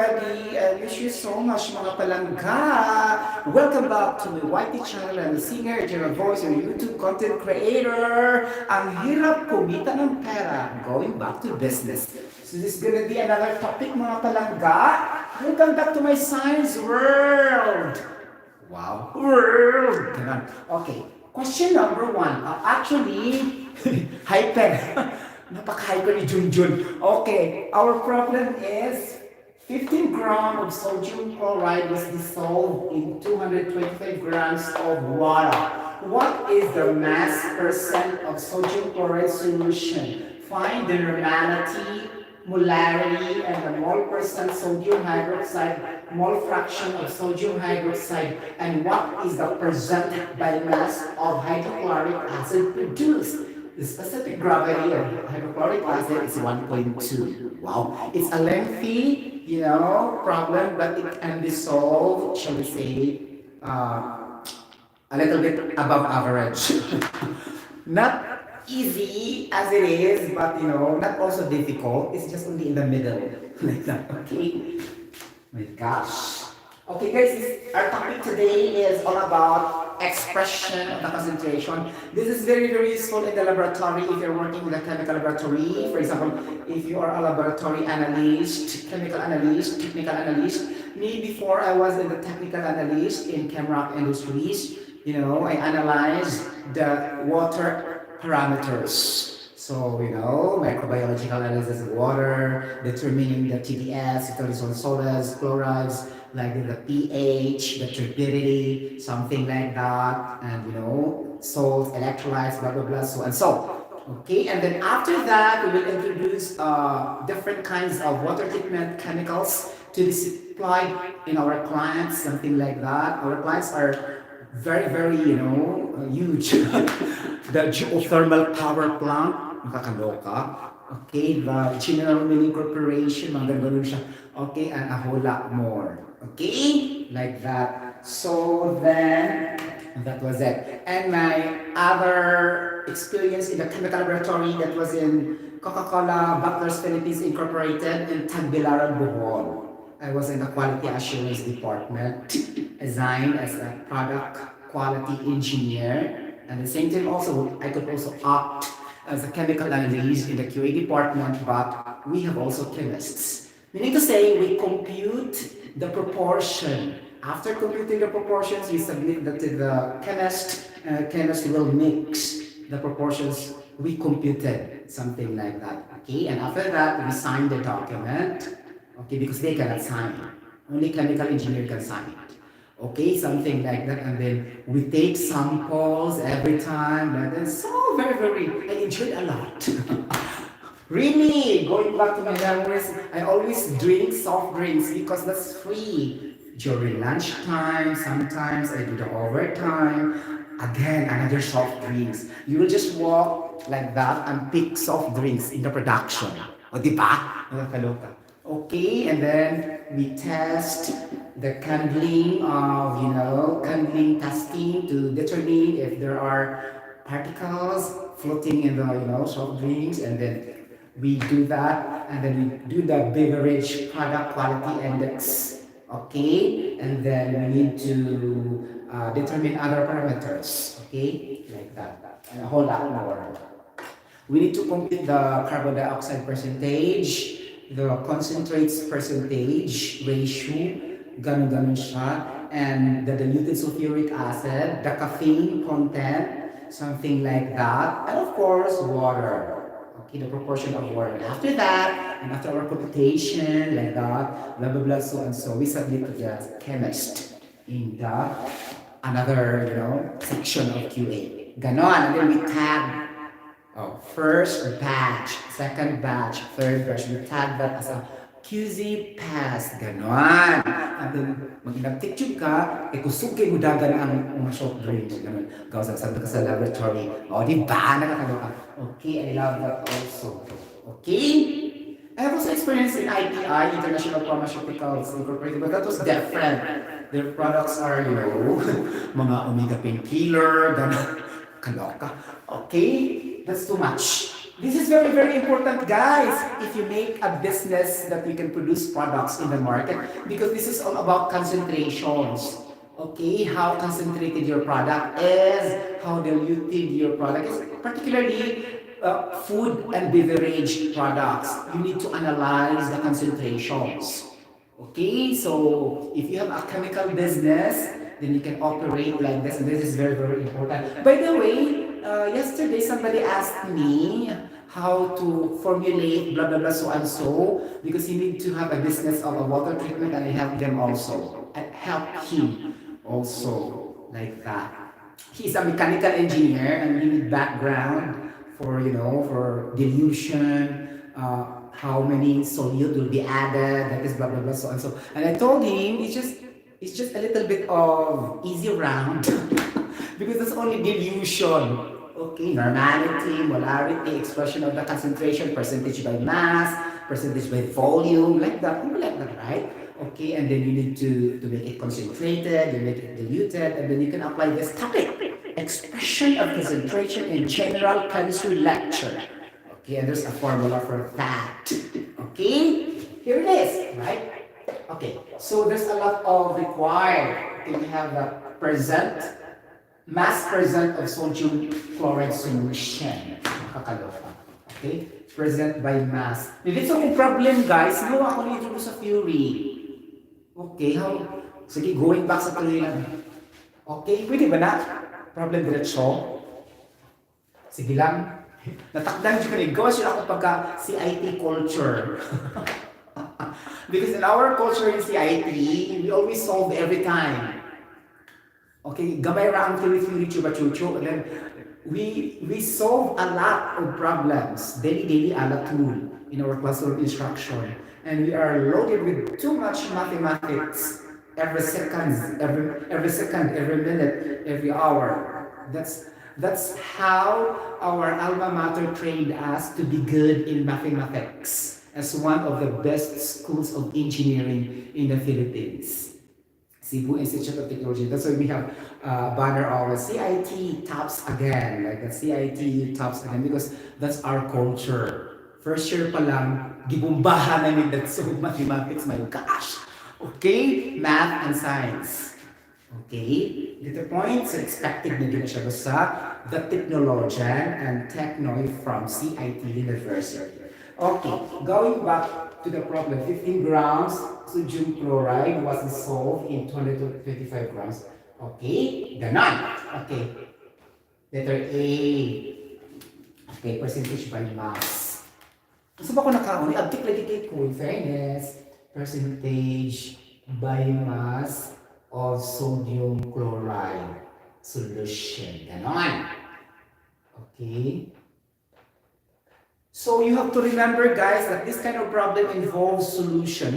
Wish you so much mga palangga. Welcome back to my YT channel. I'm a singer, general voice, and YouTube content creator. Ang hirap kumita ng pera. Going back to business. So this is gonna be another topic mga palangga. Welcome back to my science world. Wow. World. Ganun. Okay. Question number 1. Actually, hyper. Napaka-hyper ni Junjun. Okay. Our problem is 15 grams of sodium chloride was dissolved in 225 grams of water. What is the mass percent of sodium chloride solution? Find the normality, molarity, and the mole percent sodium hydroxide, mole fraction of sodium hydroxide, and what is the percent by mass of hydrochloric acid produced? The specific gravity of hydrochloric acid is 1.2. Wow, it's a lengthy, problem, but it can be solved, shall we say, a little bit above average. Not easy as it is, but not also difficult. It's just only in the middle, like that. Okay. My gosh. Okay, guys, our topic today is all about expression of the concentration. This is very, very useful in the laboratory if you're working in a chemical laboratory. For example, if you are a laboratory analyst, chemical analyst, technical analyst. Me, before I was in the technical analyst in Chemrock Industries, I analyzed the water parameters. So, microbiological analysis of water, determining the TDS, total sodas, chlorides, like the pH, the turbidity, something like that, and salt, electrolytes, blah blah blah, so and so. Okay, and then after that, we will introduce different kinds of water treatment chemicals to be supplied in our clients, something like that. Our clients are very, very, huge. The geothermal power plant, nakakaloka. Okay, the General Milling Corporation, mga ganun siya. Okay, and a whole lot more. Okay, like that. So then, that was it. And my other experience in the chemical laboratory, that was in Coca-Cola Butler's Philippines Incorporated in Tagbilaran, Bohol. I was in the quality assurance department, assigned as a product quality engineer. And at the same time also, I could also act as a chemical analyst in the QA department, but we have also chemists. Meaning to say, we compute the proportion. After computing the proportions, we submit that to the chemist. Chemist will mix the proportions we computed, something like that. Okay, and after that, we sign the document. Okay, because they cannot sign it. Only chemical engineer can sign it. Okay, something like that, and then we take samples every time. Like that. So very, very, I enjoyed a lot. Really, going back to my memories, I always drink soft drinks because that's free. During lunchtime, sometimes I do the overtime. Again, another soft drinks. You will just walk like that and pick soft drinks in the production. O, di ba? Nakakaloka. Okay, and then we test the candling of, candling testing to determine if there are particles floating in the, soft drinks, and then we do that, and then we do the beverage product quality index. Okay, and then we need to determine other parameters. Okay, like that, and a whole lot more. We need to compute the carbon dioxide percentage, the concentrates percentage ratio, ganun siya, and the diluted sulfuric acid, the caffeine content, something like that, and of course, water. Okay, the proportion of water. And after that, and after our computation, like that, blah blah blah, so and so, we submit to the chemist in the another, section of QA. Ganon, and then we tag first batch, second batch, third batch. We tag that as a QZ pass, ganon. And then, mag-inaptitude ka, kusog kayo dagan ang mga soft drinks, ganon. Gawa sa sa laboratory. O, di ba? Nakakaloka. Okay, I love that also. Okay? I have also experienced in IPI, International Pharmaceuticals Incorporated, but that was different. Their products are, mga omega painkiller, ganon. Kaloka. Okay? That's too much. This is very, very important, guys, if you make a business that you can produce products in the market, because this is all about concentrations. Okay, how concentrated your product is, how diluted your product is, particularly food and beverage products. You need to analyze the concentrations. Okay, so if you have a chemical business, then you can operate like this, and this is very, very important. By the way, yesterday somebody asked me how to formulate blah blah blah so and so, because you need to have a business of a water treatment, and I help them also. I help him also like that. He's a mechanical engineer and he need background for for dilution, how many solute will be added, that is blah blah blah so and so. And I told him it's just a little bit of easy round because it's only dilution. Okay, normality, molarity, expression of the concentration, percentage by mass, percentage by volume, like that, like that, right? Okay, and then you need to make it concentrated, you make it diluted, and then you can apply this topic, expression of concentration in general chemistry lecture. Okay, and there's a formula for that. Okay, here it is, right? Okay, so there's a lot of required. Okay, we have the mass present of sodium chloride solution. Nakakaloka. Okay, present by mass. Dito akong problem, guys. No, ako na-introduce sa theory. Okay, how? Sige, going back sa tuloy lang. Okay, pwede ba na? Problem diretso? Sige lang. Natakdan ko rin. Gawa siya ako pagka CIT culture. Because in our culture in CIT, we always solve every time. Okay, gamay ra ang theory chuba-chucho. And then, we solve a lot of problems. Daily, ala tool in our classroom instruction. And we are loaded with too much mathematics every second, every minute, every hour. That's how our alma mater trained us to be good in mathematics as one of the best schools of engineering in the Philippines. Cebu Institute of Technology. That's why we have banner always CIT tops again, like the CIT tops again, because that's our culture. First year pa lang, gibumbahan namin that so mathematics, my gosh. Okay, math and science. Okay, dito point, so expected na din siya sa the technologian and technoid from CIT University. Okay, going back to the problem, 15 grams sodium chloride was dissolved in 225 grams. Okay, ganon. Okay, letter A. Okay, percentage by mass. Gusto ba ko nakaon? I-update lagi kay ko, in fairness, percentage by mass of sodium chloride solution. Ganon. Okay. So you have to remember, guys, that this kind of problem involves solution,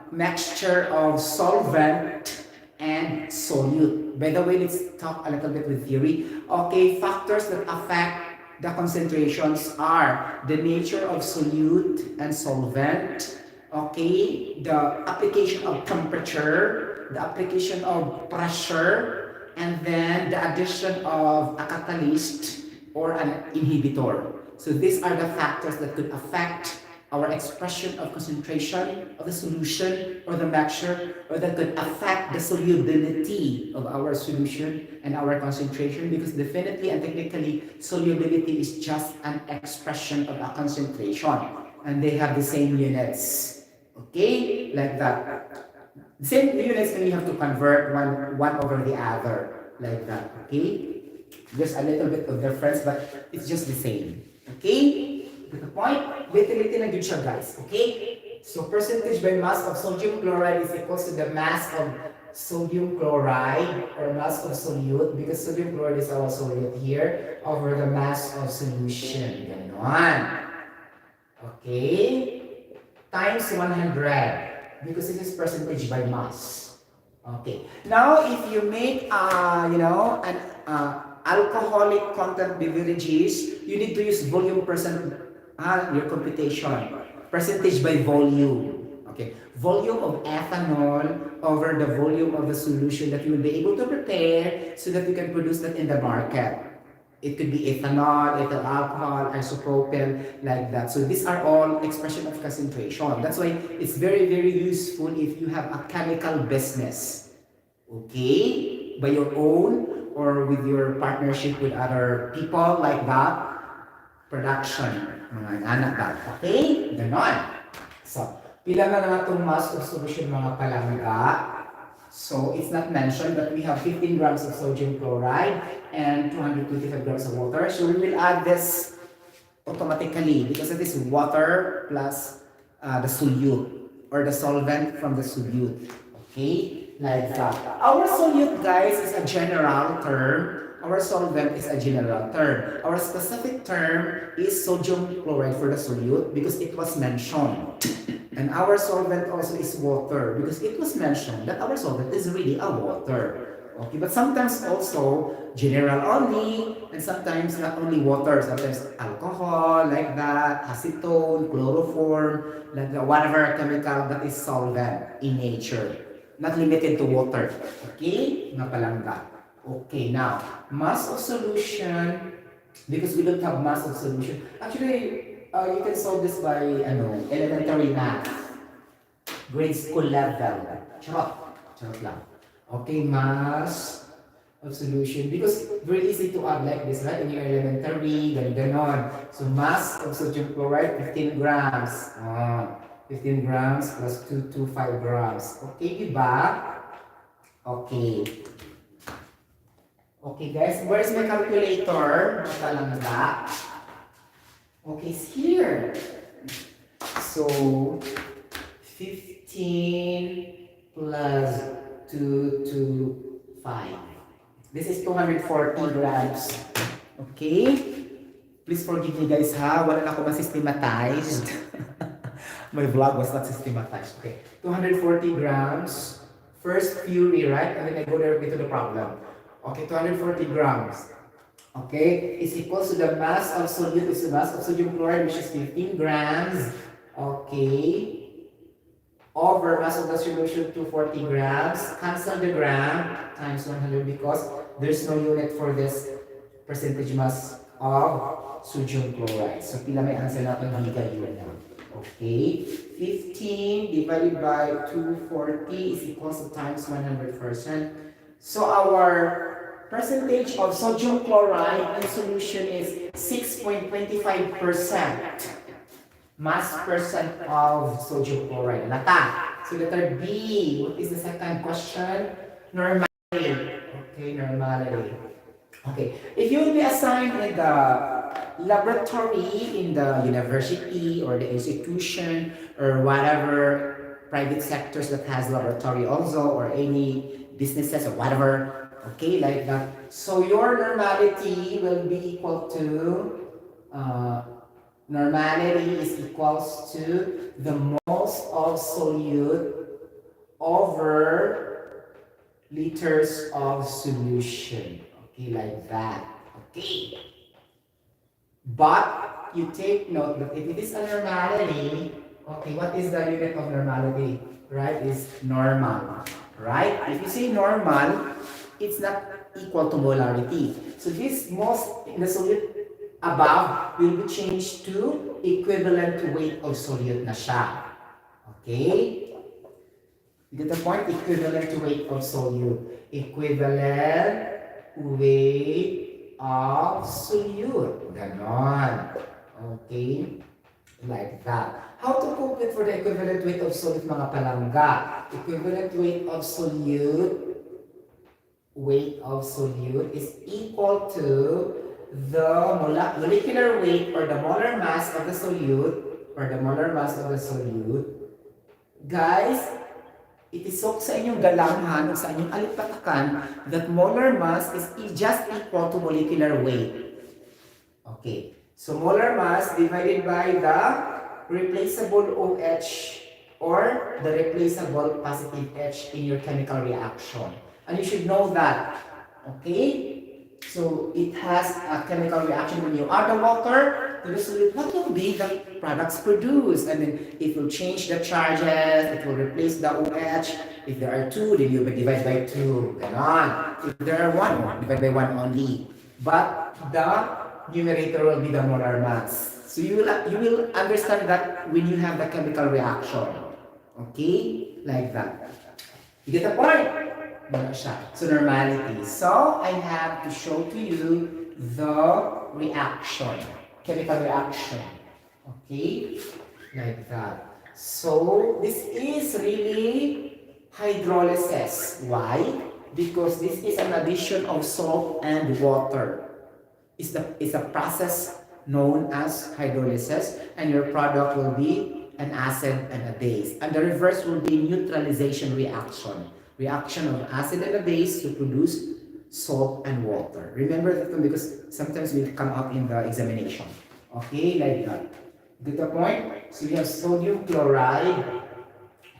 mixture of solvent and solute. By the way, let's talk a little bit with theory. Okay, factors that affect the concentrations are the nature of solute and solvent, okay, the application of temperature, the application of pressure, and then the addition of a catalyst or an inhibitor. So these are the factors that could affect our expression of concentration of the solution or the mixture, or that could affect the solubility of our solution and our concentration, because definitely and technically solubility is just an expression of a concentration and they have the same units. Okay, like that. The same units, and you have to convert one over the other, like that. Okay, there's a little bit of difference, but it's just the same. Okay, to the point, little na good siya, guys. Okay, so percentage by mass of sodium chloride is equals to the mass of sodium chloride or mass of solute, because sodium chloride is our solute here, over the mass of solution. Ganon. Okay, times 100, because this is percentage by mass. Okay, now if you make an alcoholic content beverages, you need to use volume percent, your computation. Percentage by volume. Okay, volume of ethanol over the volume of the solution that you will be able to prepare so that you can produce that in the market. It could be ethanol, ethyl alcohol, isopropyl, like that. So these are all expression of concentration. That's why it's very, very useful if you have a chemical business. Okay? By your own or with your partnership with other people like that. Production. Mga anak ba? Okay? Ganon. So, pila na nga itong mass of solution mga palangga. So it's not mentioned, but we have 15 grams of sodium chloride and 225 grams of water. So we will add this automatically because it is water plus the solute or the solvent from the solute. Okay, like that. Our solute, guys, is a general term. Our solvent is a general term. Our specific term is sodium chloride for the solute because it was mentioned. And our solvent also is water because it was mentioned that our solvent is really a water. Okay, but sometimes also general only, and sometimes not only water, sometimes alcohol, like that, acetone, chloroform, like that, whatever chemical that is solvent in nature. Not limited to water. Okay? Nga palangga. Okay, now, mass of solution, because we don't have mass of solution. Actually, you can solve this by elementary math. Grade school level. Charot. Charot lang. Okay, mass of solution. Because very easy to add like this, right? In your elementary, ganon. So, mass of sodium chloride, 15 grams. 15 grams plus 225 grams. Okay, diba? Okay. Okay, guys. Where's my calculator? Matalangga. Okay, it's here. So, 15 plus 225. This is 240 grams. Okay? Please forgive me, guys, ha? Wala na ako ma-systematized. My vlog was not systematized. Okay. 240 grams. First theory, right? And then I go directly to the problem. Okay, 240 grams. Okay, is equals to the mass of solute, is the mass of sodium chloride, which is 15 grams. Okay, over mass of the solution, 240 grams. Cancel the gram times 100 because there's no unit for this percentage mass of sodium chloride. So, pila may answer natin hanggang yun na. Okay, 15 divided by 240 is equals to times 100%. So, our percentage of sodium chloride in solution is 6.25%. Mass percent of sodium chloride. Lata. So letter B. What is the second question? Normality. Okay, normality. Okay. If you will be assigned in the laboratory in the university or the institution or whatever private sectors that has laboratory also or any businesses or whatever. Okay, like that. So your normality will be equal to, normality is equals to the moles of solute over liters of solution. Okay, like that. Okay. But you take note that if it is a normality, okay, what is the unit of normality? Right, is normal. Right? If you say normal, it's not equal to molarity. So this most in the solute above will be changed to equivalent to weight of solute na siya. Okay? You get the point? Equivalent to weight of solute. Equivalent weight of solute. Ganon. Okay? Like that. How to compute for the equivalent weight of solute, mga palangga? Equivalent weight of solute is equal to the molecular weight or the molar mass of the solute Guys, itisok sa inyong galamhan o sa inyong alipatakan that molar mass is just equal to molecular weight. Okay. So molar mass divided by the replaceable OH or the replaceable positive H in your chemical reaction. And you should know that, okay? So it has a chemical reaction when you add the water to the solute. What will be the products produced? And then it will change the charges, it will replace the OH. If there are two, then you will divide by two. Ganon. If there are one, divide by one only. but the numerator will be the molar mass. So you will understand that when you have the chemical reaction. Okay? Like that. You get the point? Wala siya. So normality. So I have to show to you the reaction. Chemical reaction. Okay? Like that. So this is really hydrolysis. Why? Because this is an addition of salt and water. It's a process known as hydrolysis, and your product will be an acid and a base. And the reverse will be neutralization reaction. Reaction of acid and a base to produce salt and water. Remember that one because sometimes it will come up in the examination. Okay, like that. Get the point? So we have sodium chloride,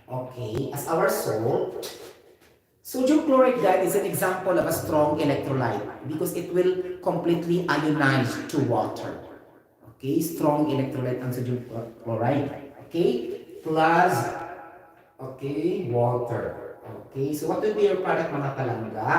okay, as our salt. Sodium chloride, guys, is an example of a strong electrolyte because it will completely ionize to water. Okay, strong electrolyte ang sodium chloride. Okay, plus, okay, water. Okay, so what will be your product, mga kalangga?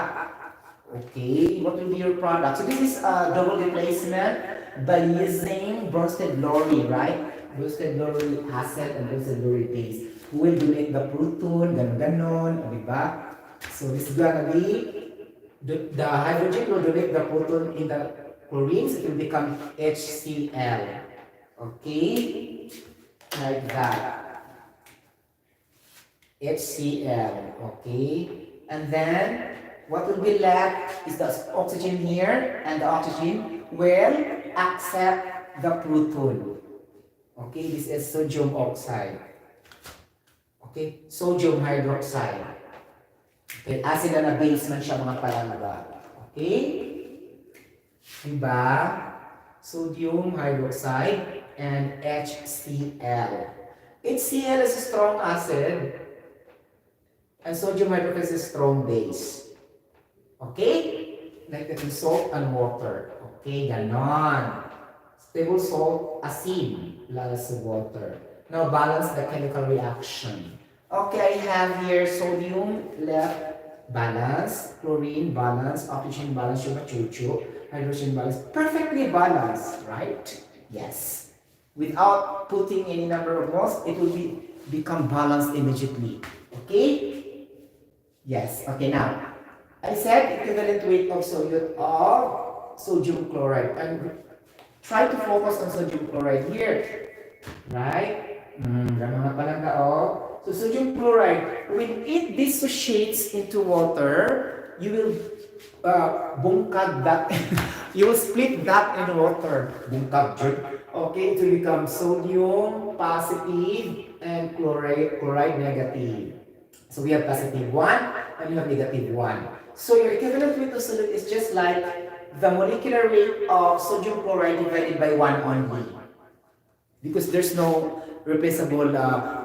Okay, what will be your product? So this is double replacement by using Bronsted Lorry, right? Bronsted Lorry acid and Bronsted Lorry base. Who will donate the proton, ganon-ganon, di ba? So this is gonna be, the hydrogen will donate the proton in the chlorine, so it will become HCl. Okay? Like that. HCl. Okay? And then, what will be left is the oxygen here, and the oxygen will accept the proton. Okay, this is sodium oxide. Okay, sodium hydroxide. Okay, acid na base man siya, mga palangga. Okay? Diba? Sodium hydroxide and HCl. HCl is a strong acid and sodium hydroxide is a strong base. Okay? Like that in salt and water. Okay, ganon. Stable salt, acid, plus water. Now balance the chemical reaction. Okay, I have here sodium left, balance, chlorine balance, oxygen balance, chuchu, hydrogen balance, perfectly balanced, right? Yes. Without putting any number of moles, it will become balanced immediately. Okay? Yes. Okay, now I said equivalent weight of solute of sodium chloride. And try to focus on sodium chloride here. Right? Ganun na pala oh. So sodium chloride, when it dissociates into water, you will bungkag that, you will split that in water. Bungkag, okay, to become sodium positive and chloride negative. So we have positive 1 and you have negative 1. So your equivalent weight of solute is just like the molecular weight of sodium chloride divided by 1 only. Because there's no replaceable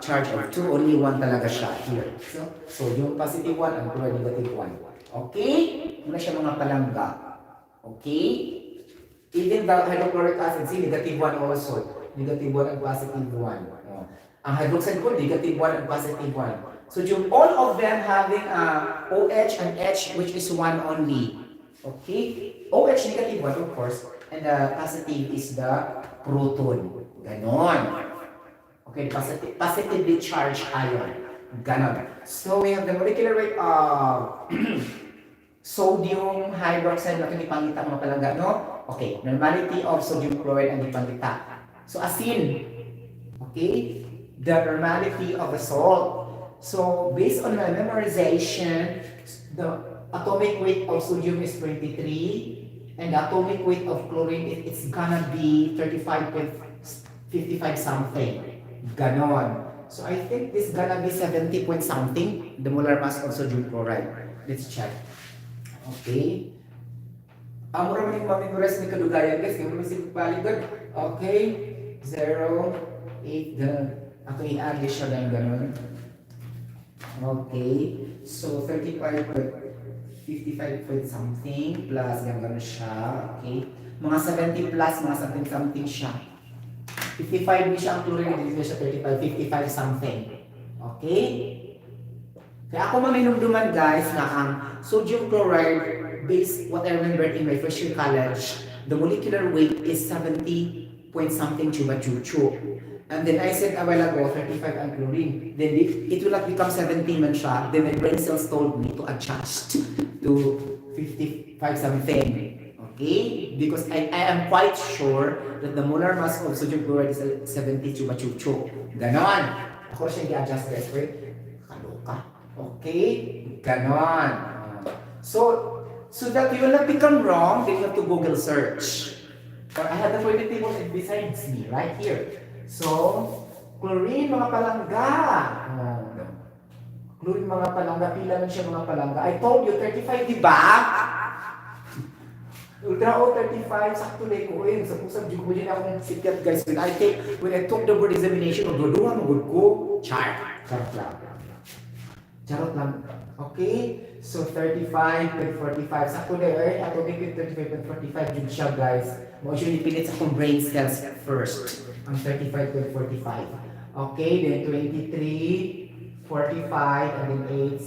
charge of 2, only 1 talaga siya here. So, sodium positive 1 and chloride negative 1. Okay? Muna siya mga palangga. Okay? Even the hydrochloric acid, see, negative 1 also. Negative 1 and positive 1. Ang hydroxide po, negative 1 and positive 1. So, all of them having OH and H, which is 1 only. Okay? OH negative 1, of course. And the positive is the proton. Ganon. Okay, positively charged ion. Ganon. So we have the molecular weight of sodium hydroxide na ito ipangita mga palangga, no? Okay, normality of sodium chloride ang ipangita. So asin. Okay, the normality of the salt. So based on my memorization, the atomic weight of sodium is 23 and the atomic weight of chlorine it's gonna be 35.55 something. Ganon. So I think this gonna be 70 point something, the molar mass of sodium chloride. Let's check. Okay. Mura mo yung mamimorize ni kadugayan guys. Kaya mo yung balikan. Okay. 0, 8, ako i-add siya lang ganon. Okay. So 35.55 point something plus gano'n siya. Okay. Mga 70 plus, mga something something siya. 55 siya ang chlorine, hindi siya 35, 55 something. Okay? Kaya ako maminumduman guys na ang sodium chloride based what I remember in my first year college, the molecular weight is 70 point something chuba-chuchu. And then I said a while ago, 35 ang chlorine. Then it will not become 17 man siya. Then my brain cells told me to adjust to 55 something. Okay? Because I am quite sure that the molar mass of sodium chloride is 70 chuba-chuchu. Ganon. Ako siya i-adjust guys. Wait. Kaloka. Okay? Ganon. So that you will not become wrong, then you have to Google search. Or I have the periodic table besides me, right here. So, chlorine mga palangga. Chlorine mga palangga, pila man siya mga palangga. I told you, 35, di ba? Ultra O 35, sakto na ko yun. Sa pusang ko din ako ng sikat guys. When I took the board examination, magduduhan mo good ko. Charot lang. Charot lang. Okay? So 35.45. Sakto na eh. Ato bigit 35.45 yun siya guys. Mo siya nipilit sa akong brain cells first. Ang 35.45. Okay? Then 23, 45, and then 8,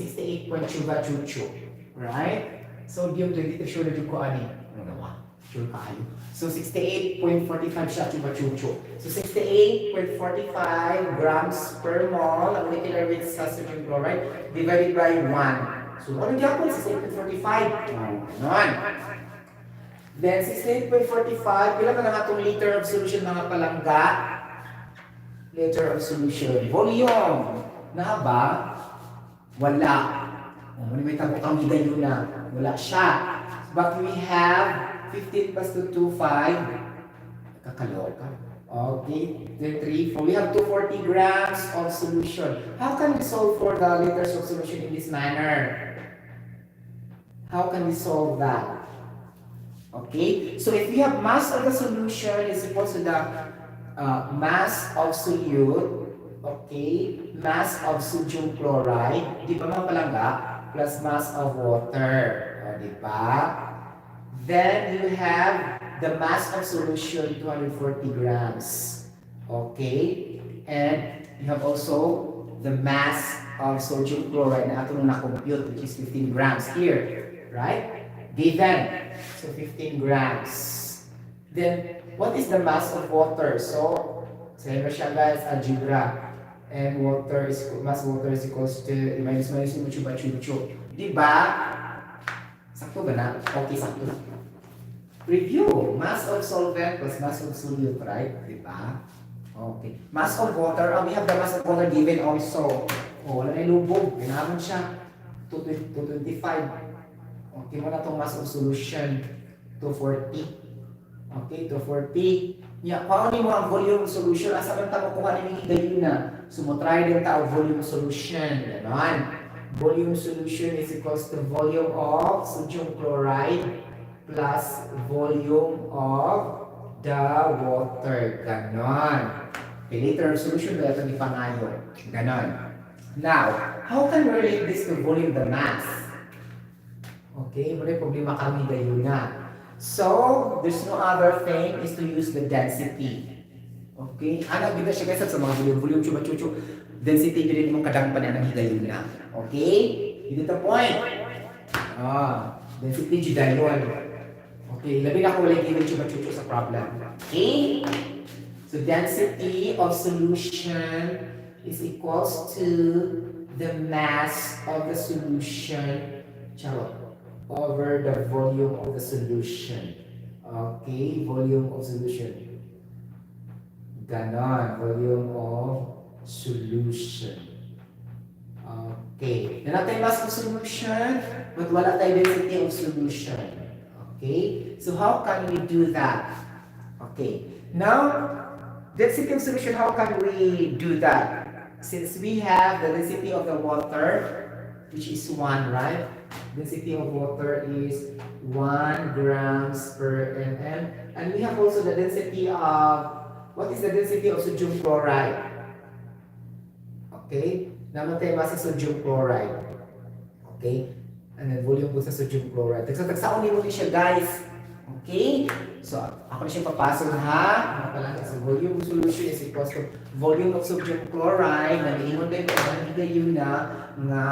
68.chuba-chuchu. Right? So yung 23 sure na yung ko ani. Ano naman? Sure kayo. So 68.45 siya chuba-chuchu. So 68.45 grams per mole ang molecular weight sa sodium chloride divided by 1. So ano yung po? 68.45. Ganon. Then 68.45, kailan na nga itong liter of solution mga palangga? Liter of solution. Volume. Na ba? Wala. May tabo kang higayon na. Wala siya. But we have 15 plus 2, 2, 5. Kakaloka. Okay. Then 3, 4. We have 240 grams of solution. How can we solve for the liters of solution in this manner? How can we solve that? Okay. So if we have mass of the solution is equal to the mass of solute, okay, mass of sodium chloride, di ba mga palangga, plus mass of water, di ba? Then you have the mass of solution, 240 grams, okay? And you have also the mass of sodium chloride na ato na compute, which is 15 grams here, right? Given, so 15 grams. Then, what is the mass of water? So, say mo siya guys, algebra. And mass water is equals to minus yung chuba-chuchu. Diba? Sakto ba na? Okay, sakto na. Review. Mass of solvent plus mass of solute, right? Diba? Okay. Mass of water. We have the mass of water given also. Wala na ilubog. Ginaman siya. 225. Okay mo na itong mass of solution. 240. Okay, 240. Yeah, paano mo ang volume solution? Asa man tamo kung ano yung higayon na. So, mo try din tao volume solution. Ganon. Volume solution is equals to volume of sodium chloride plus volume of the water. Ganon. Okay, liter solution ba itong ipanayo? Ganon. Now, how can we relate this to volume the mass? Okay, muli problema kami gayon na. So, there's no other thing is to use the density. Okay? Anak bida siya guys sa mga volume chuba-chuchu. Density din mong kadang pa na ng higayon na. Okay? Dito the point. Density judayon. Okay, labi na ko wala given chuba-chuchu sa problem. Okay? So, density of solution is equals to the mass of the solution. Charot. Over the volume of the solution. Okay, volume of solution. Ganon, volume of solution. Okay, na natin mass of solution, but wala tayo density of solution. Okay, so how can we do that? Okay, now, density of solution, how can we do that? Since we have the density of the water, which is 1, right? Density of water is 1 grams per ml. And we have also the density of, what is the density of sodium chloride? Okay? Naman tayo masa sodium chloride. Okay? And then volume po sa sodium chloride. Tagsaon mo siya guys. Okay? So, ako na siya papasok ha. So, volume of solution is equals to volume of sodium chloride. Naliingon din ko, naligayon na nga,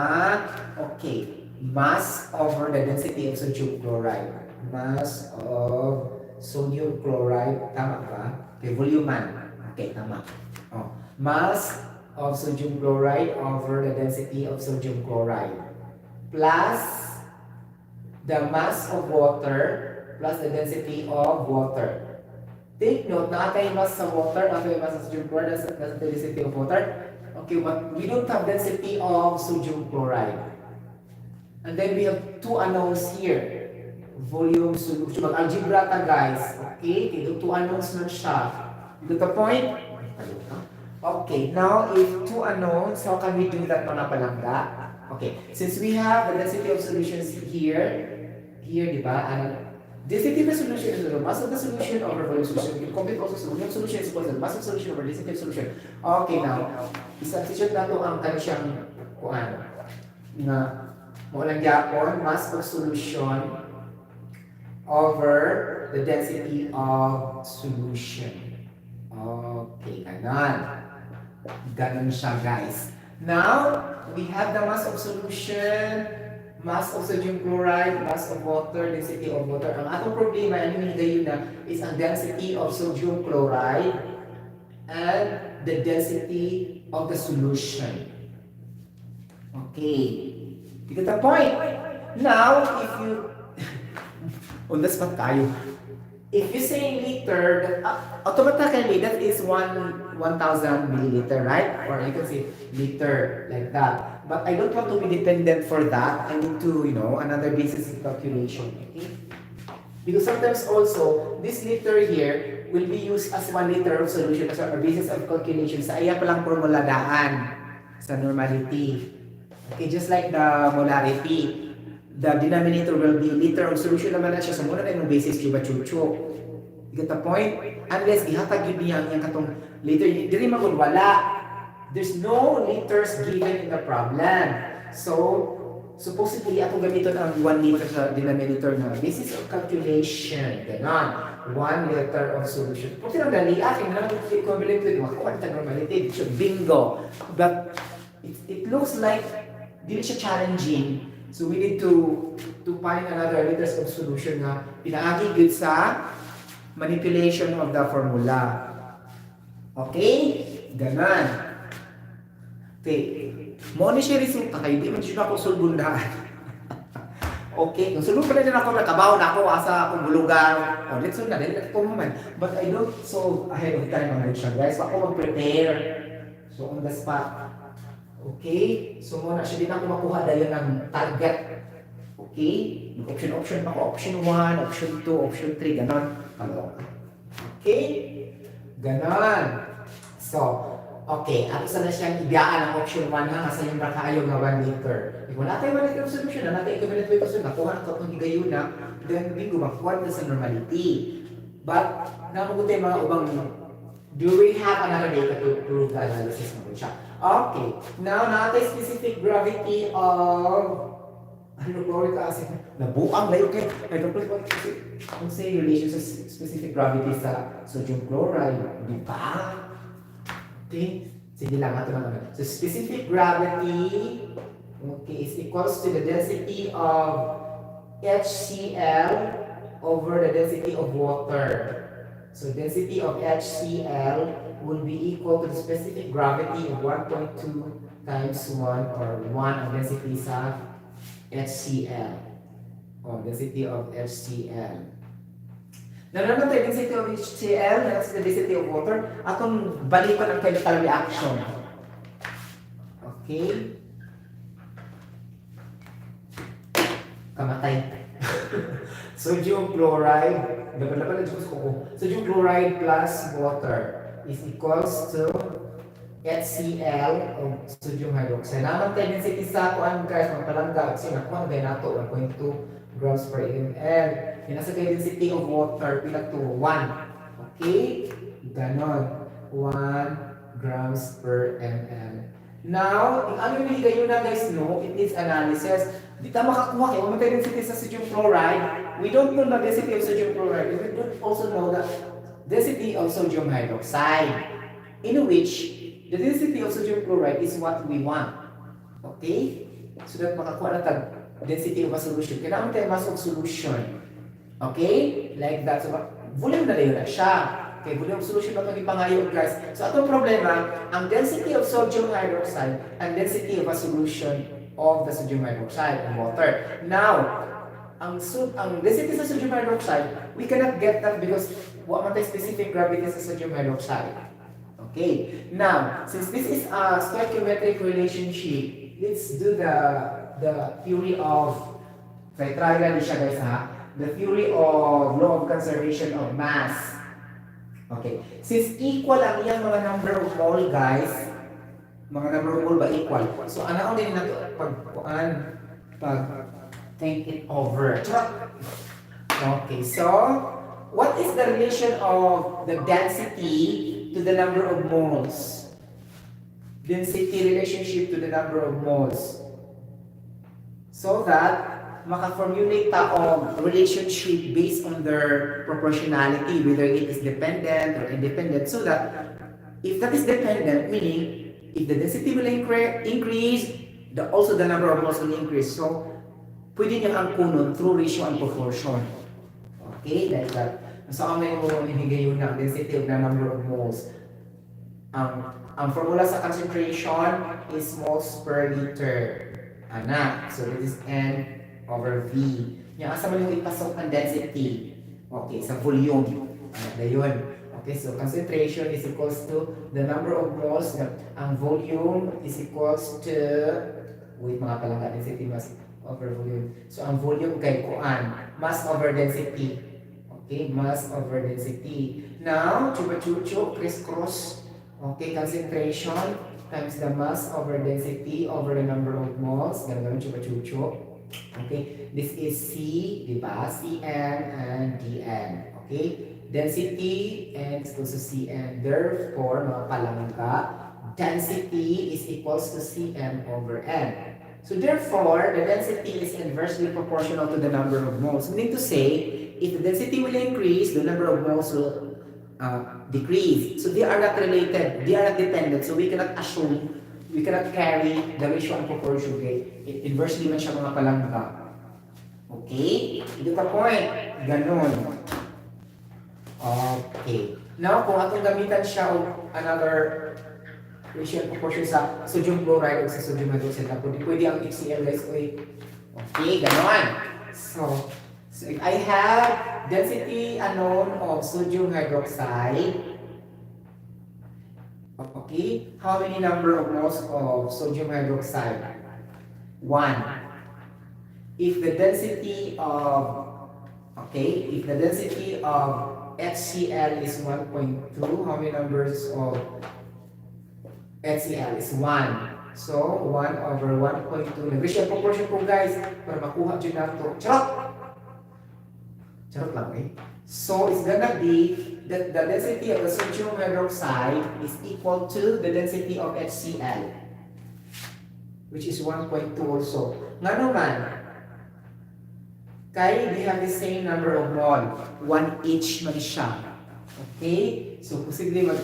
okay. mass over the density of sodium chloride. Mass of sodium chloride, tama ba? Okay, volume man. Okay, tama. Oh, mass of sodium chloride over the density of sodium chloride plus the mass of water plus the density of water. Take note na ata yung mass sa water, ata yung mass sa sodium chloride, that's the density of water. Okay, but we don't have density of sodium chloride. And then we have two unknowns here. Volume, solution. Mag-algebra ta guys. Okay, ito two unknowns na siya. You got the point? Okay, now if two unknowns, how can we do that mga palangga? Okay, since we have the density of solutions here, di ba? Density of the solution is the mass of the solution over volume solution. You complete also volume solution is equal to the mass of solution over density of solution. Okay, now, isa-substitute na ito ang kanya siyang kuan na maulang yapon, mass of solution over the density of solution. Okay, ganon. Ganon siya, guys. Now, we have the mass of solution, mass of sodium chloride, mass of water, density of water. Ang atong problema, yung hinigay na, is ang density of sodium chloride and the density of the solution. Okay. You get the point? Now, if you... on the spot tayo. If you say liter, automatically that is 1,000 milliliter, right? Or you can say liter like that. But I don't want to be dependent for that. I need to, another basis of calculation. Okay? Because sometimes also, this liter here will be used as 1 liter of solution as a basis of calculation. Sa iya palang formula daan sa normality. Okay, just like the molarity. The denominator will be liter of solution naman na siya. So muna na yung basis juba chuchu. You get the point? Unless ihatag yun niya ang katong liter. Dili magod wala. There's no liters given in the problem. So, supposedly atong gamiton ang 1 liter sa denominator na basis of calculation. Ganon. 1 liter of solution. Kung sinang dali, akin na lang equivalent with makuha ang normality. Bingo. But it looks like dili siya challenging. So we need to find another liters of solution na pinaagi good sa manipulation of the formula. Okay? Ganon. Okay. Mo ni siya resulta kayo, di man siya ako sulbundaan. Okay, kung sulong pa na din ako, nakabaw na ako, asa akong bulugan. Oh, let's na, dahil ito naman. But I don't solve ahead of time mga siya, guys. Ako mag-prepare. So on the spot. Okay? So muna siya din ako makuha dahil ng target. Okay? Option pa ko. Option 1, option 2, option 3, ganon. Okay? Ganon. So, okay. Ako sana siyang ibiyaan ang option 1 ha. Kasi yung nakaayaw nga 1 liter. If wala tayo 1 liter of solution na natin equivalent way kasi nakuha na kapag higayon na, then bingo makuha na sa normality. But, nakuha mga ubang, do we have another data to prove the analysis mo siya? Okay. Now, natin specific gravity of hydrochloric acid. Nabuang layo kayo. Hydrochloric acid. Kung say relation sa specific gravity sa sodium chloride. Di ba? Okay. Sige lang ito naman. So, specific gravity is equals to the density of HCl over the density of water. So, density of HCl will be equal to the specific gravity of 1.2 times 1 or 1 ang density sa HCl. Density of HCl. Now, naman tayo density of HCl, that's the density of water. Atong balikan ang chemical reaction. Okay? Kamatay. Sodium chloride, sodium chloride plus water is equals to HCl o sodium hydroxide. Naman tayo density sa kuan guys, magpalangga. Kasi nakuha na nato 1.2 grams per ml. Yung nasa kayo density of water, pila to 1. Okay? Ganon. 1 grams per ml. Now, yung ano yung higayon na guys, no? It needs analysis. Di tayo makakuha kayo. Mamatay density sa sodium chloride. We don't know the density of sodium chloride. We don't also know the density of sodium hydroxide. In which, the density of sodium chloride is what we want. Okay? So that makakuha na tag density of a solution. Kailangan tayo mas of solution. Okay? Like that. So, volume na yun na siya. Okay, volume of solution na ito ni pangayon, guys. So, atong problema, ang density of sodium hydroxide and density of a solution of the sodium hydroxide and water. Now, ang density sa sodium hydroxide, we cannot get that because wala man tayo specific gravity sa sodium hydroxide. Okay. Now, since this is a stoichiometric relationship, let's do the theory of, triangle siya guys ha, the theory of law of conservation of mass. Okay. Since equal ang iyang mga number of mole guys, mga number of mole ba equal? So, ano din na pag think it over. Okay, so, what is the relation of the density to the number of moles? Density relationship to the number of moles. So that maka-formulate ta of relationship based on their proportionality, whether it is dependent or independent. So that if that is dependent, meaning if the density will increase, also the number of moles will increase. So pwede niyang angkunon through ratio and proportion. Okay, like that. So, ang may mo hinigayon na density of the number of moles. Ang formula sa concentration is moles per liter. Ana. So, this is N over V. Yung asa mo yung ipasok ang density. Okay, sa volume. Yun. Okay, so concentration is equals to the number of moles. Ang volume is equals to, wait mga palangga, density mass over volume. So, ang volume kay kuan, mass over density. Okay, mass over density. Now, chupa-chucho, criss-cross. Okay, concentration times the mass over density over the number of moles. Ganun chupa-chucho. Okay, this is C, diba? Cn and Dn. Okay, density and is equals to Cn. Therefore, mga palangga, density is equals to Cn over N. So therefore, the density is inversely proportional to the number of moles. Meaning to say, if the density will increase, the number of moles will decrease. So they are not related, they are not dependent. So we cannot assume, we cannot carry the ratio and proportion. Okay? Inversely man siya mga palangga. Okay? Ito ka point. Ganon. Okay. Now, kung atong gamitan siya o another ratio and proportion sa sodium chloride o sa sodium hydroxide, pwede ang HCl guys. Okay, ganon. So if I have density unknown of sodium hydroxide, okay, how many number of moles of sodium hydroxide? 1. If the density of, HCl is 1.2, how many numbers of HCl is 1. So, 1 over 1.2. Nag-ratio proportion po guys, para makuha dyan na ito. Charot lang eh. So, it's gonna be that the density of the sodium hydroxide is equal to the density of HCl, which is 1.2 also. Nga naman, kaya they have the same number of mole. 1 each man siya. Okay? So, posibleng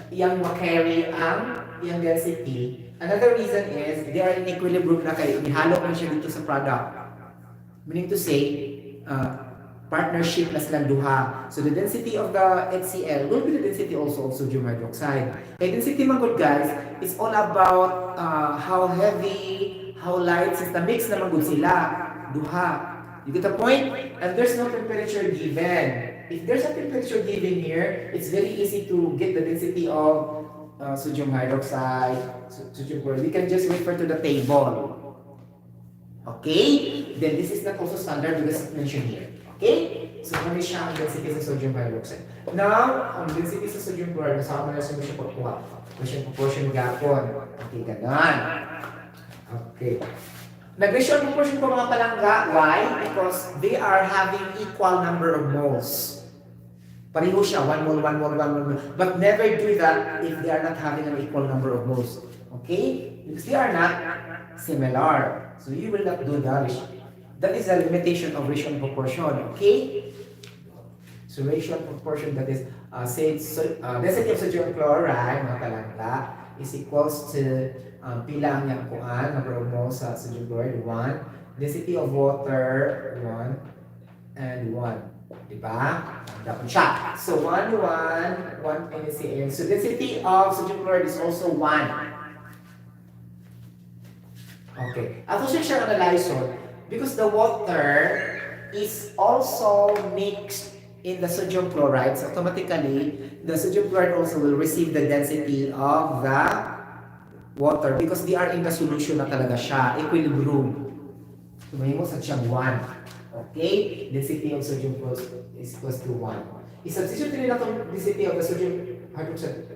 yang makarry ang yung density. Another reason is they are in equilibrium na kayo. Ihalo man siya dito sa product. Meaning to say, partnership na silang duha. So the density of the HCl will be the density also of sodium hydroxide. Kaya density man good guys, is all about how heavy, how light, since the mix naman good sila. Duha. You get the point? And there's no temperature given. If there's a temperature given here, it's very easy to get the density of sodium hydroxide, sodium chloride. We can just refer to the table. Okay? Then this is not also standard because it's mentioned here. Okay? So, kami siya ang density sa sodium hydroxide. Now, ang density sa sodium chloride, nasama na siya pagkuha. Ratio proportion gapon. Okay, ganun. Okay. Nag-ratio proportion po mga palangga. Why? Because they are having equal number of moles. Pareho siya, 1 mole, 1 mole, 1 mole. But never do that if they are not having an equal number of moles. Okay? Because they are not similar. So you will not do that. That is a limitation of ratio and proportion. Okay? So ratio and proportion, that is, density of sodium chloride, mga palangga, is equals to pila ang yung kuan, number of moles sa sodium chloride, 1. Density of water, 1 and 1. Diba? Dapat siya. So, 1, 1, 1 NaCl. So, density of sodium chloride is also 1. Okay. Ako siya analyzon because the water is also mixed in the sodium chloride. So, automatically, the sodium chloride also will receive the density of the water because they are in the solution na talaga siya. Equilibrium. So, may mo sa siyang 1. Okay? Density of sodium chloride is equals to 1. I-substitute rin na itong density of the sodium hydroxide.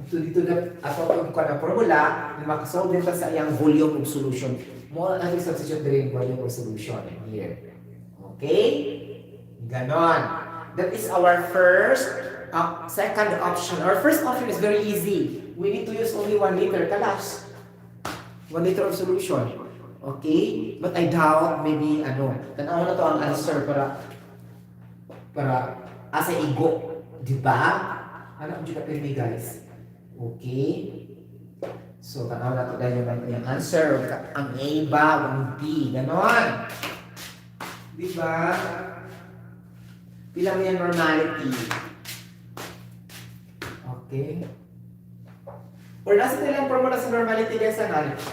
So, dito na ako ko na formula na makasolve din sa iyang volume of solution. Mo na substitute rin volume of solution here. Okay? Ganon. That is our first, second option. Our first option is very easy. We need to use only 1 liter. Kalas. 1 liter of solution. Okay? But I doubt maybe, tanaw na to ang answer para asa igo. Diba? Ano ang juga pirmi guys? Okay? So, tanaw na to dahil yung answer. Ang A ba? Ang B? Ganon. Diba? Bilang yan normality. Okay? Or nasa nilang formula sa normality guys,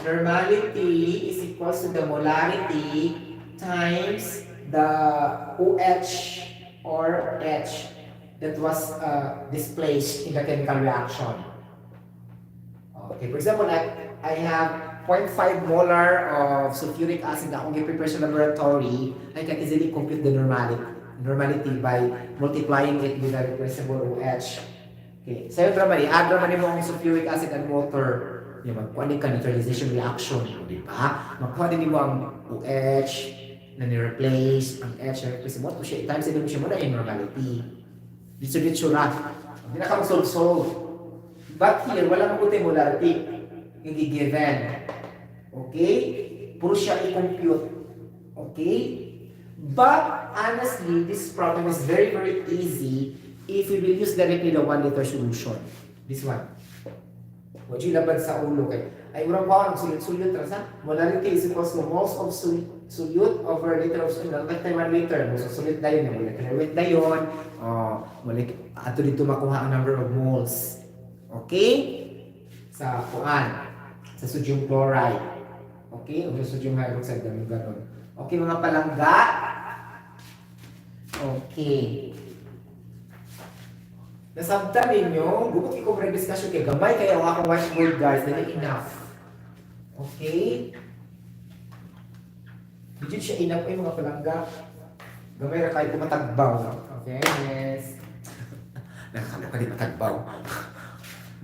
normality is equals to the molarity times the OH or H that was displaced in the chemical reaction. Okay, for example, I have 0.5 molar of sulfuric acid na kung i-prepare sa laboratory, I can easily compute the normality by multiplying it with the reversible OH. Okay, so yung normally, add naman mo ang sulfuric acid and water. Yung magkuhanin ka neutralization reaction, di ba? Magkuhanin mo ang OH na ni-replace, ang H na replace mo, ito siya, i-times mo siya muna yung normality. Dito ra. Hindi na ka mag-solve. But here, walang molarity yung given. Okay? Puro siya i-compute. Okay? But honestly, this problem is very, very easy if we will use directly the 1 liter solution. This one. Huwag yung laban sa ulo kay. Ay, urang pa ako, sulit-sulit rasa. Molarity is equals to moles of solute over liter of solute. Nagtay 1 liter. So, sulit na yun. Molecular weight na yun. Ato dito makuha ang number of moles. Okay? Sa kuan. Sa sodium chloride. Okay? O sa sodium hydroxide. Ganun. Okay, mga palangga. Okay. Nasabtan ninyo, gupot ko for discussion kay gamay kaya ang akong whiteboard guys, dali enough. Okay? Hindi siya enough ay mga palangga. Gamay ra kayo matagbaw. Okay, yes. Nakakala pa di matagbaw.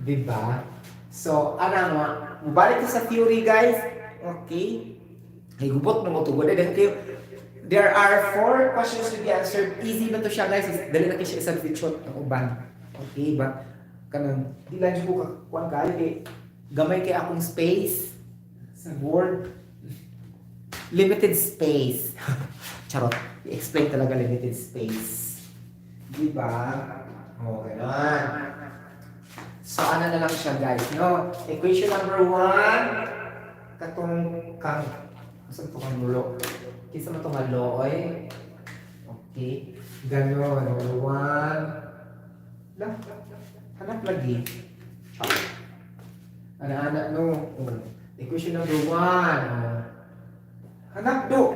Diba? So, mabalik ko sa theory guys. Okay? Ay, gupot na mo ito. There are 4 questions to be answered. Easy na to siya guys. Dali na kayo siya isang feature ng uban. Okay, but kanang di lang ko kuan kayo kay gamay kay akong space sa board. Limited space. Charot. I-explain talaga limited space. Diba? Okay naman. So, ano na lang siya guys, no? Equation number 1 katong kang saan ito kang lulo? Kisa mo itong aloy. Okay. Ganon. Number 1. Hanap lagi. Anak-anak no. Equation number 1. Hanap do.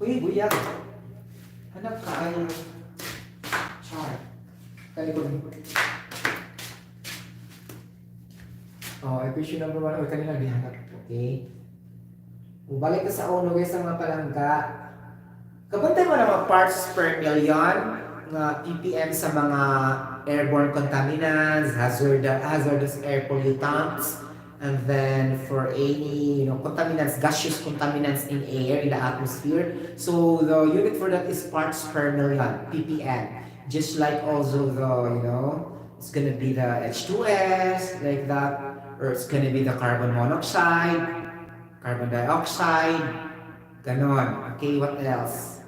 Uy, buya. Hanap ka ay chart. Kalikod. Equation number 1. Uy, kanina dihanap. Okay. Balik ka sa uno guys sa mga palangga. Kabantay mo na mga parts per million na ppm sa mga airborne contaminants, hazardous air pollutants, and then for any contaminants, gaseous contaminants in air, in the atmosphere. So the unit for that is parts per million, ppm. Just like also the, it's gonna be the H2S, like that, or it's gonna be the carbon monoxide, carbon dioxide, ganon. Okay, what else?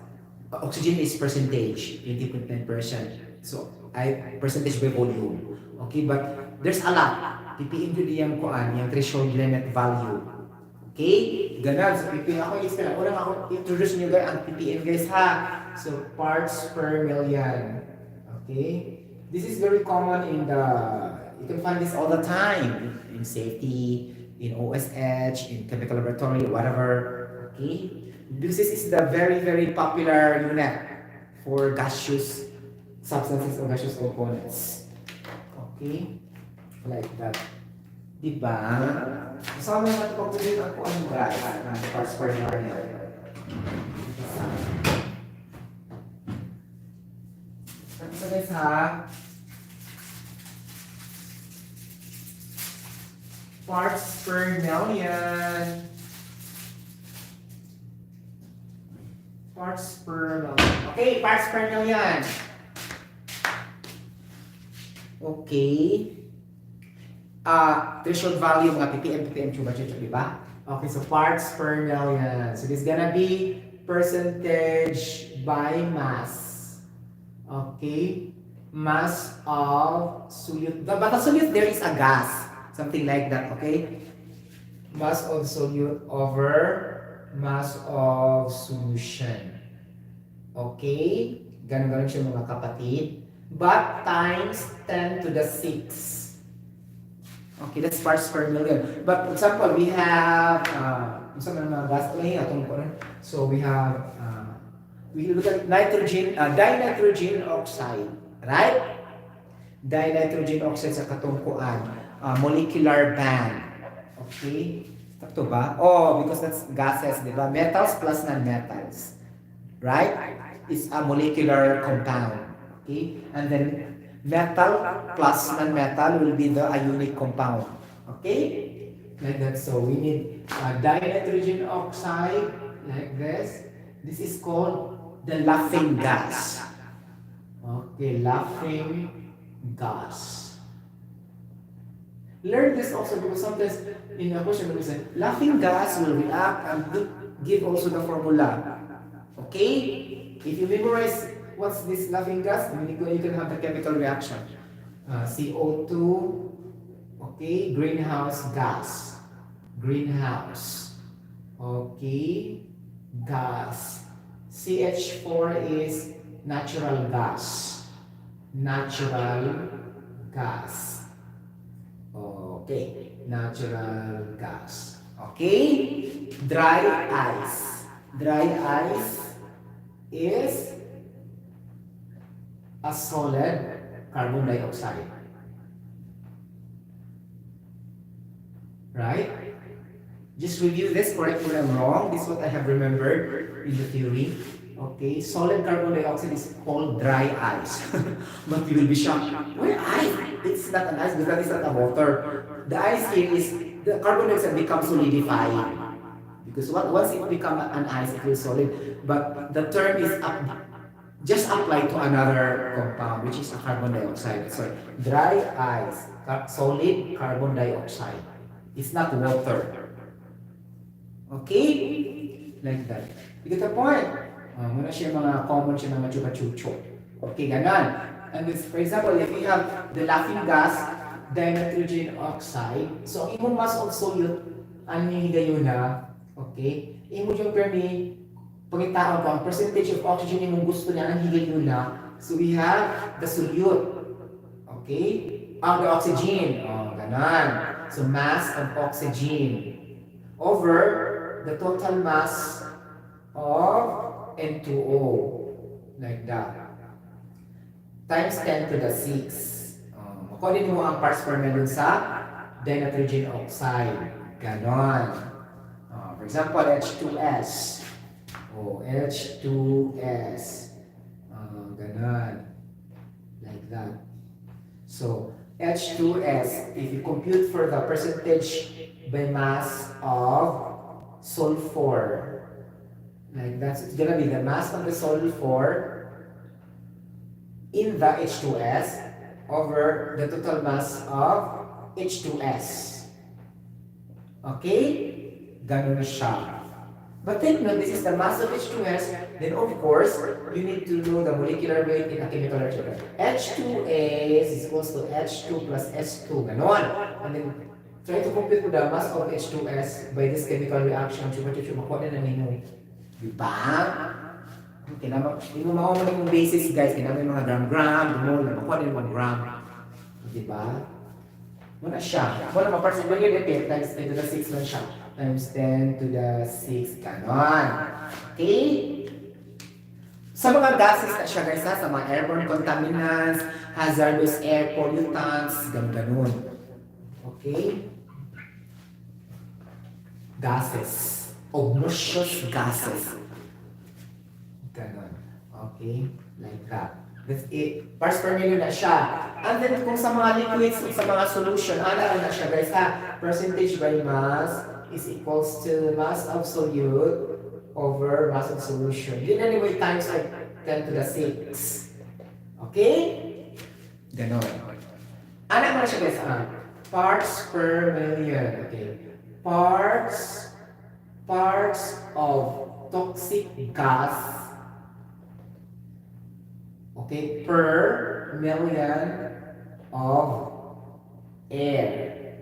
Oxygen is percentage, 20.9%. So, percentage by volume. Okay, but there's a lot. PPM ko diyan ko yung threshold limit value. Okay? Ganun. So, ako i-explain. Unang ako introduce nyo guys ang ppm guys ha. So, parts per million. Okay? This is very common in the, you can find this all the time in safety, in OSH, in chemical laboratory, whatever. Okay? This is the very, very popular unit for gaseous substances or gaseous components. Okay? Like that. Diba? Kasama naman ito pag-ulit ako ang guys ng parts per million. So guys ha, parts per million. Parts per million. Okay, parts per million. Okay. Threshold value mga ppm, chuba, diba? Okay, so parts per million. So this is gonna be percentage by mass. Okay? Mass of solute. But the solute there is a gas. Something like that, okay? Mass of solute over mass of solution. Okay? Ganun-ganun siya mga kapatid. But times 10 to the 6. Okay, that's parts per million. But for example, we have so we have we look at nitrogen, dinitrogen oxide, right? Dinitrogen oxide sa katungkuan, molecular band. Okay? Sakto ba? Oh, because that's gases, di ba? Metals plus non-metals. Right? It's a molecular compound. Okay? And then metal plus non-metal will be the ionic compound. Okay? Like that. So we need dinitrogen oxide like this. This is called the laughing gas. Okay, laughing gas. Learn this also because sometimes in a question we say laughing gas will react and give also the formula. Okay? If you memorize what's this laughing gas, you can have the chemical reaction. CO2, okay, greenhouse gas. Greenhouse. Okay, gas. CH4 is natural gas. Natural gas. Okay, natural gas. Okay, dry ice. Dry ice is a solid carbon dioxide. Right? Just review this, correct me if I'm wrong. This is what I have remembered in the theory. Okay, solid carbon dioxide is called dry ice. But you will be shocked. Why ice? It's not an ice because it's not a water. The ice here is, the carbon dioxide becomes solidified. Because once it becomes an ice, it will solid. But the term is just applied to another compound, which is a carbon dioxide. Sorry, dry ice, solid carbon dioxide. It's not water. Okay? Like that. You get the point? Muna siya mga common siya mga chupa-chucho. Okay, ganon. And this, for example, if you have the laughing gas, dinitrogen oxide, so ang imong mass of solute, ano yung higayon na, okay? Imo yung permi, pagkitao ko, ang percentage of oxygen yung gusto niya, ang higayon na, so we have the solute. Okay? The oxygen. Ganon. So mass of oxygen over the total mass of N2O. Like that. Times 10 to the 6. Makunin mo ang parts per million sa dinitrogen oxide. Ganon. For example, H2S. H2S. Ganon. Like that. So, H2S, if you compute for the percentage by mass of sulfur, like that, it's gonna be the mass of the sulfur in the H2S over the total mass of H2S. Okay? Ganun siya. But take note, this is the mass of H2S, then of course, you need to know the molecular weight in a chemical reaction. H2S is equals to H2 plus S2, ganon. And then, Try to compute with the mass of H2S by this chemical reaction. Chupa-chupa, makuha na ninyo. Diba? Hindi mo makuha yung basis, guys. Kailangan yung mga gram-gram, mole, makuha din 1 gram. Diba? Muna siya. Muna ma-parts mo yun, times 10 to the 6 lang siya. Times 10 to the 6. Ganon. Okay? Sa mga gases na siya, guys, ha? Sa mga airborne contaminants, hazardous air pollutants, ganun. Okay? Gases. Obnoxious gases. Ganon. Okay? Like that. That's it. Parts per million na siya. And then kung sa mga liquids, sa mga solution, ano na siya, guys, ha? Percentage by mass is equals to mass of solute over mass of solution. Yun anyway times like 10 to the 6. Okay? Ganon. Ano naman siya, guys, ha? Parts per million. Okay. Parts of toxic gas, okay, per million of air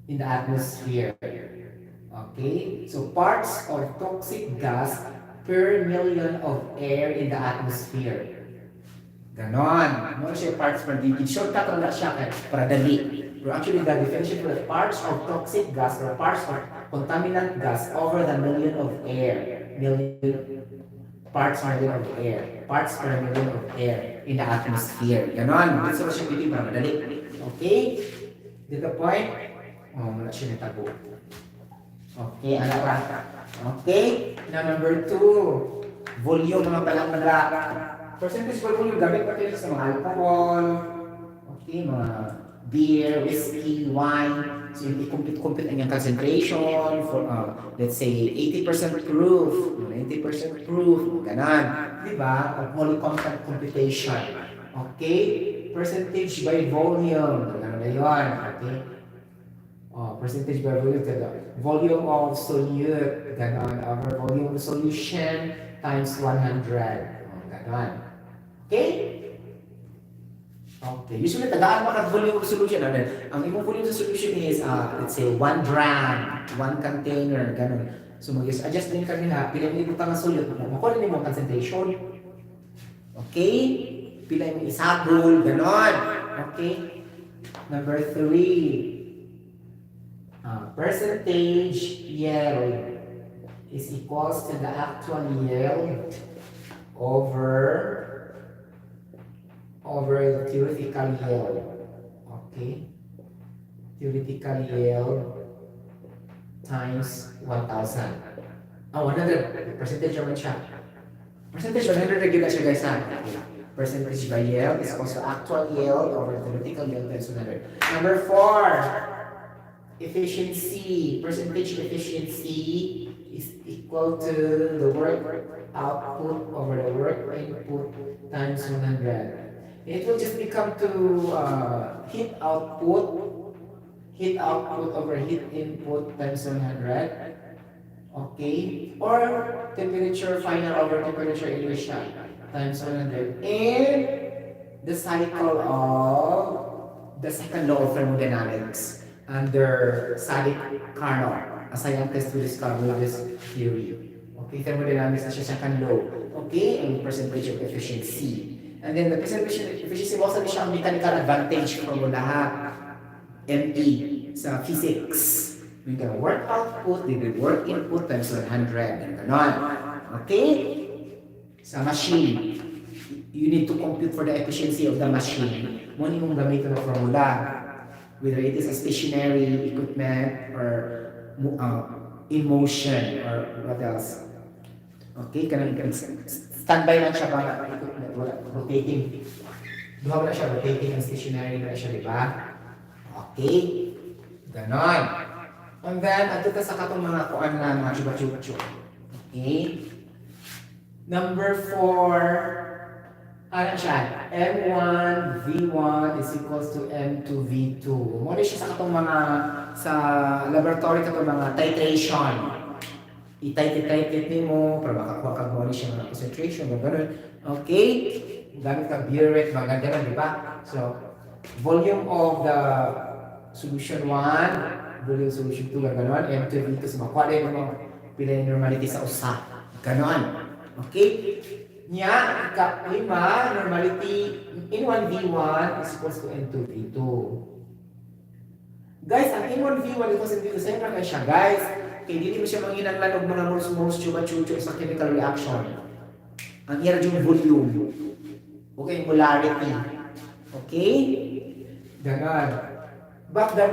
in the atmosphere. Okay, so parts of toxic gas per million of air in the atmosphere. Ganon. Ano siya parts per million? Shortcut lang siya para dali. Pero actually, the definition for the parts of toxic gas or parts of contaminant gas over the million of air. Parts per million of air. Parts per million of air in the atmosphere. Ganon. Gusto ko siya pili para madali. Okay? Get the point? Wala siya natago. Okay, ano pa? Okay? Now, number 2. Volume mga palang nagla. Percentage volume gamit pa tayo sa mga alcohol. Okay, mga beer, whiskey, wine. So, i-compute ang yung concentration for, let's say, 80% proof, 90% proof, ganon. Diba? Alcoholic content computation. Okay? Percentage by volume. Ganon na yun. Okay? Percentage by volume. Volume of solute. Ganon. Over volume of solution times 100. Ganon. Okay? Okay. Usually, tagaan mo ng volume of solution. Ang imong volume of solution is, let's say, 1 gram, 1 container, ganun. So, mag-adjust din kami na, pila mo ibutang ang solute, makuha din mo concentration. Okay? Pila mo isagol, ganun. Okay? Number 3. Percentage yield is equals to the actual yield over the theoretical yield. Okay? Theoretical yield times 1,000. 100. Percentage naman siya. Percentage 100 regular siya, guys, ha? Okay. Percentage by yield is also actual yield over theoretical yield times 100. Number 4. Efficiency. Percentage efficiency is equal to the work output over the work input times 100. It will just become to heat output over heat input times 100. Okay? Or temperature final over temperature initial times 100. And the cycle of the second law of thermodynamics under Sadiq Carnot, a scientist who discovered this theory. Okay? Thermodynamics na siya second law. Okay? And percentage of efficiency. And then the percentage efficiency also is siyang mechanical advantage formula, ME, sa physics. We can work output, we will work input times 100. And ganon. Okay? Sa machine, you need to compute for the efficiency of the machine. Muna yung gamitin ng formula. Whether it is a stationary equipment or in motion or what else. Okay? Standby lang siya ba? Rotating. Duha na siya, rotating and stationary na siya, di ba? Okay. Ganon. And then, ato ta sa katong mga kuan na mga chuba-chuba. Okay. Number 4. Ano siya? M1 V1 is equals to M2 V2. Muna siya sa katong mga sa laboratory katong mga titration. I-titrate mo para makakuha ka mo siya ng concentration, gano'n. Okay? Gamit ka burette, mga ganun, di ba? So, volume of the solution 1, volume solution 2, gano'n, M2, V2, so makuha rin yung pila yung normality sa usa. Gano'n. Okay? Nya, lima, normality in 1v1 is equals to N2v2. Guys, ang in1v1 equals to N2v2, sa'yo na kayo siya, guys. Okay, hindi mo siya manginaglan og mga moles-moles, chuba-chucho sa chemical reaction. Ang hira yung volume. Okay, molarity. Okay? Ganon. But the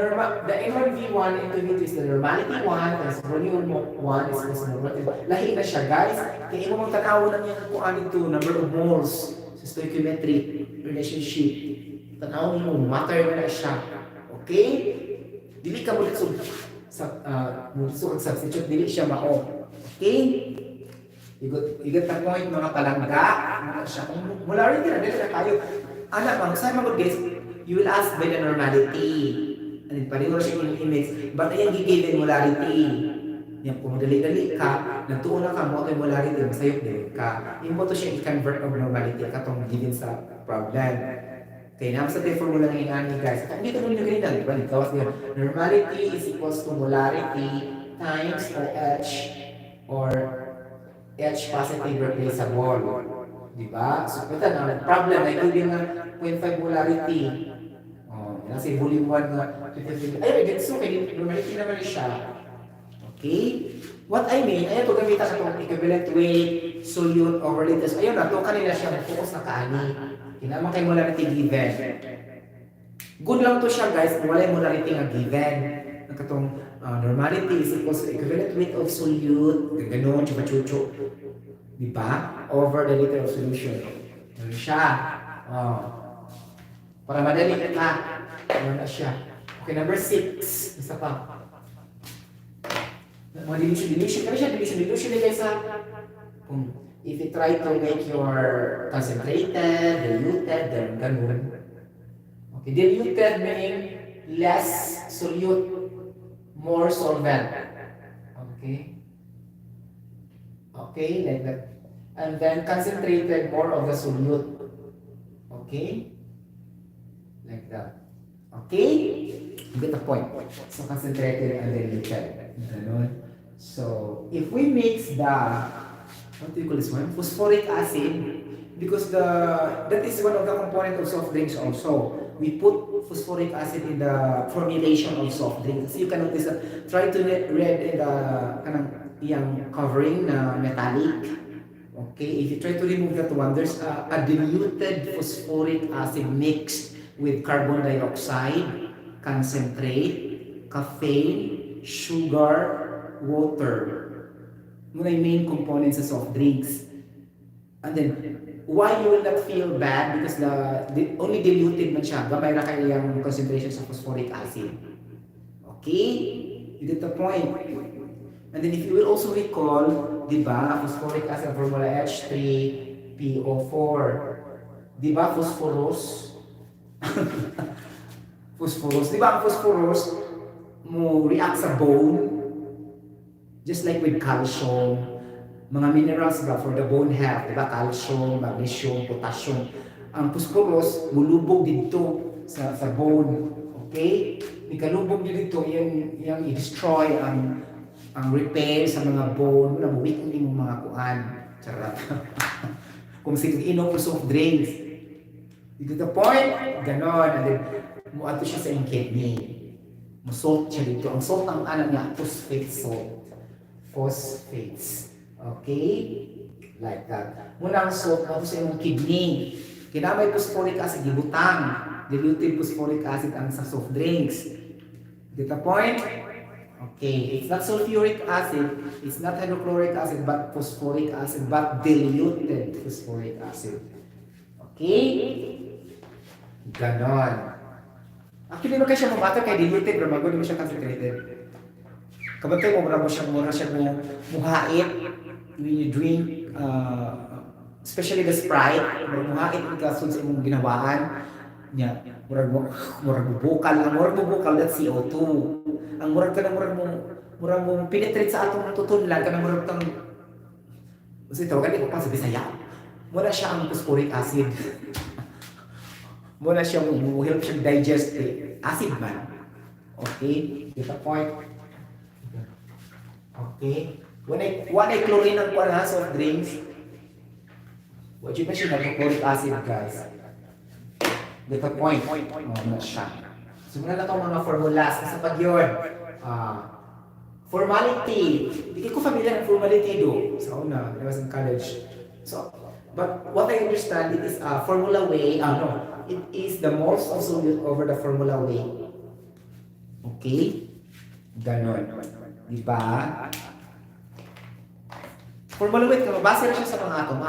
N1v1 into V2 is the normality 1 times volume 1 is equals to normality. Lahi na siya, guys. Kaya mo mong tanaw lang yan kung ano ito, number of moles sa stoichiometric relationship. Tanaw mo, matter na siya. Okay? Dili ka mo dito sa substitute, dili siya mao. Okay? Igot na point mga palangga. Molarity na, dili na tayo. Anak, saan mga guys, you will ask by the normality. And pareho siya yung image. But ayan gigiven molarity. Yan, kung madali-dali ka, nagtuon na ka mo ito yung molarity, masayok din ka. Yung mo to siya i-convert of normality katong given sa problem. Kaya naman sa formula ng inani guys. Dito mo nyo ganyan, di ba? Nagkawas nyo. Normality is equals to molarity times OH or H positive replaceable. Di ba? So, ito na, problem na ito yung 0.5 molarity. Kasi volume 1 nga. Ayun, so kaya normality naman siya. Okay? What I mean, ayun ito gamitan sa itong equivalent weight, solute, over liters. Ayun na, ito kanila siya mag-focus na kaani. Kinaman kay molarity given. Good lang to siya guys, kung wala yung molarity nga given. Ang katong normality is equals to equivalent weight of solute, gano'n, chupa-chucho. Diba? Over the liter of solution. Ano siya? Para madali ka. Ano na siya? Okay, number 6. Isa pa. Mga dilution. Kaya siya, dilution guys sa if you try to make your concentrated, diluted, then ganun. Okay, diluted meaning less solute, more solvent. Okay? Okay, like that. And then concentrated more of the solute. Okay? Like that. Okay? You get the point. So concentrated and diluted. So if we mix the what do you call this one? Phosphoric acid, because that is one of the components of soft drinks also. We put phosphoric acid in the formulation of soft drinks. So you can notice that, try to read in the yung covering na metallic. Okay, if you try to remove that one, there's a diluted phosphoric acid mixed with carbon dioxide, concentrate, caffeine, sugar, water. Muna yung main components sa soft drinks. And then, why you will not feel bad? Because the only diluted man siya, gamay na kayo yung concentration sa phosphoric acid. Okay? You get the point. And then if you will also recall, di ba, phosphoric acid formula H3PO4. Di ba, phosphorus? Phosphorus. Di ba, ang phosphorus mo react sa bone? Just like with calcium, mga minerals ba for the bone health, di ba? Calcium, magnesium, potassium. Ang phosphorus, mulubog dito sa bone. Okay? Ikalubog dito, yung i-destroy ang repair sa mga bone, nabuwit ang mga kuhan. Charot. Kung inom po soft drinks. You get the point? Ganon. And then, muato siya sa iyong kidney. Masalt siya dito. Ang salt ang anak niya, phosphate salt. Phosphates. Okay? Like that. Muna ang salt na sa iyong kidney. Kinamay phosphoric acid, gibutang. Diluted phosphoric acid ang sa soft drinks. Get the point? Okay, it's not sulfuric acid, it's not hydrochloric acid, but phosphoric acid, but diluted phosphoric acid. Okay? Ganon. Actually, no siya mamata kay diluted, pero magulo mo siya concentrated. Kabantay mo, mura siya muhait when you drink, especially the Sprite, muhait ang kasun sa imong ginawaan. Nya, murag bukal, that's CO2. Ang murag mo penetrate sa atong natutunlan, kanang murag kang kasi tawagan ko pa sa Bisaya. Mura siya ang phosphoric acid. Mura siya mo help siya digest acid man. Okay? Get the point? Okay? When I chlorine ng soft drinks, what you mentioned, hydrochloric acid, guys. Get the point? Na siya. Simulan na itong mga formulas. Isa pag yun. Formality. Hindi ko familiar ng formality do. Sa una, I was in college. So, but what I understand, it is a formula way. It is the most absolute over the formula way. Okay? Ganon. Diba? Formula weight, base na siya sa mga atom.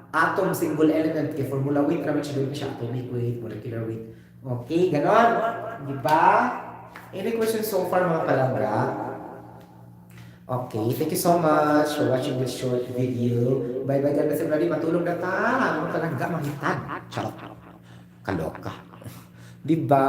Atom, single element. Kaya formula weight, naman siya doon siya. Atomic weight, molecular weight. Okay, ganon. Diba? Any questions so far, mga palangga? Okay, thank you so much for watching this short video. Bye-bye, God bless everybody. Matulog na ta. Mga palangga, manghitad. Charot. Kaloka. Diba?